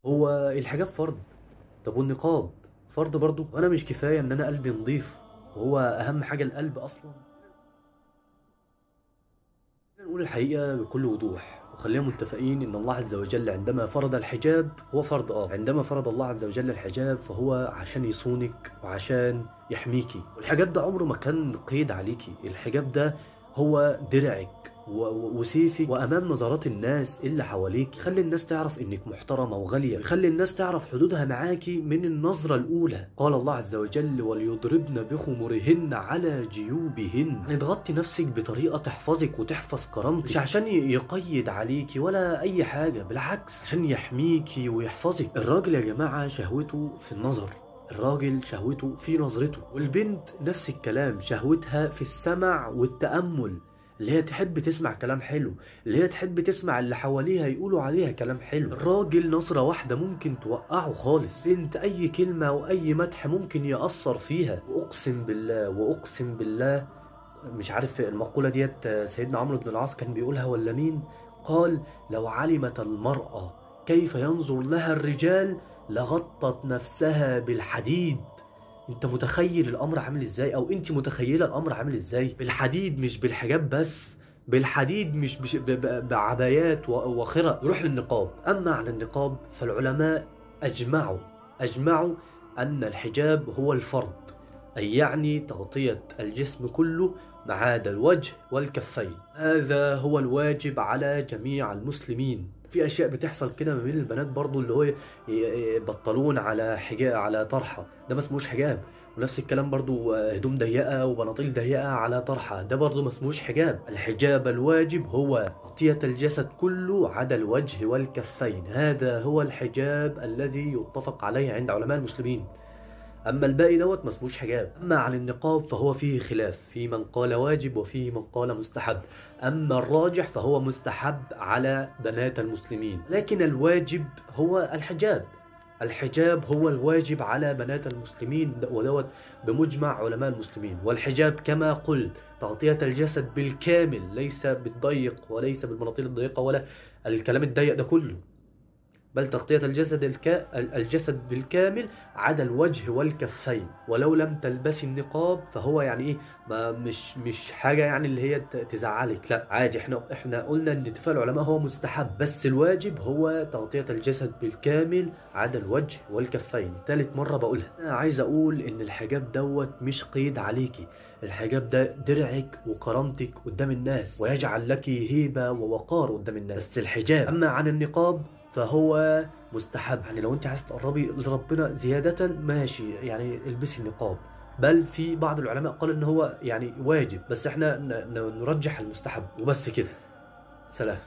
هو الحجاب فرض. طب والنقاب فرض برضو؟ وانا مش كفايه ان انا قلبي نظيف؟ وهو اهم حاجه القلب اصلا. خلينا نقول الحقيقه بكل وضوح، وخلينا متفقين ان الله عز وجل عندما فرض الحجاب هو فرض عندما فرض الله عز وجل الحجاب فهو عشان يصونك وعشان يحميكي. والحجاب ده عمره ما كان قيد عليكي، الحجاب ده هو درعك وسيفك، وامام نظرات الناس اللي حواليك يخلي الناس تعرف انك محترمه وغاليه، يخلي الناس تعرف حدودها معاكي من النظره الاولى. قال الله عز وجل: وليضربن بخمرهن على جيوبهن. يعني تغطي نفسك بطريقه تحفظك وتحفظ كرامتك، مش عشان يقيد عليكي ولا اي حاجه، بالعكس عشان يحميكي ويحفظك. الراجل يا جماعه شهوته في النظر، الراجل شهوته في نظرته، والبنت نفس الكلام، شهوتها في السمع والتأمل، اللي هي تحب تسمع كلام حلو، اللي هي تحب تسمع اللي حواليها يقولوا عليها كلام حلو. الراجل نظرة واحدة ممكن توقعه خالص، بنت أي كلمة وأي مدح ممكن يأثر فيها. وأقسم بالله وأقسم بالله، مش عارف المقولة ديت سيدنا عمرو بن العاص كان بيقولها ولا مين، قال: لو علمت المرأة كيف ينظر لها الرجال لغطت نفسها بالحديد. انت متخيل الامر عامل ازاي؟ او انت متخيله الامر عامل ازاي؟ بالحديد، مش بالحجاب بس، بالحديد، مش بعبايات وخرق. نروح للنقاب. اما عن النقاب فالعلماء اجمعوا ان الحجاب هو الفرض، اي يعني تغطيه الجسم كله ما عدا الوجه والكفين. هذا هو الواجب على جميع المسلمين. في اشياء بتحصل كده ما بين البنات برضو، اللي هو يبطلون على حجاب، على طرحه، ده ما اسموش حجاب. ونفس الكلام برضو هدوم ضيقه وبناطيل ضيقه على طرحه، ده برضو ما اسموش حجاب. الحجاب الواجب هو تغطيه الجسد كله عدا الوجه والكفين، هذا هو الحجاب الذي يتفق عليه عند علماء المسلمين. اما الباقي دوت ما اسموش حجاب. اما عن النقاب فهو فيه خلاف، في من قال واجب وفيه من قال مستحب. اما الراجح فهو مستحب على بنات المسلمين، لكن الواجب هو الحجاب. الحجاب هو الواجب على بنات المسلمين، ودوت بمجمع علماء المسلمين. والحجاب كما قلت تغطية الجسد بالكامل، ليس بالضيق وليس بالمناطيل الضيقة ولا الكلام الضيق ده كله، بل تغطية الجسد بالكامل عدا الوجه والكفين. ولو لم تلبسي النقاب فهو يعني ايه، ما مش حاجة يعني اللي هي تزعلك، لا عادي. احنا قلنا ان اتفاق العلماء هو مستحب، بس الواجب هو تغطية الجسد بالكامل عدا الوجه والكفين. ثالث مرة بقولها. انا عايز اقول ان الحجاب دوت مش قيد عليكي، الحجاب ده درعك وكرامتك قدام الناس، ويجعل لك هيبة ووقار قدام الناس، بس الحجاب. اما عن النقاب فهو مستحب، يعني لو انت عايز تقربي لربنا زيادة ماشي، يعني البسي النقاب. بل في بعض العلماء قال ان هو يعني واجب، بس احنا نرجح المستحب وبس كده. سلام.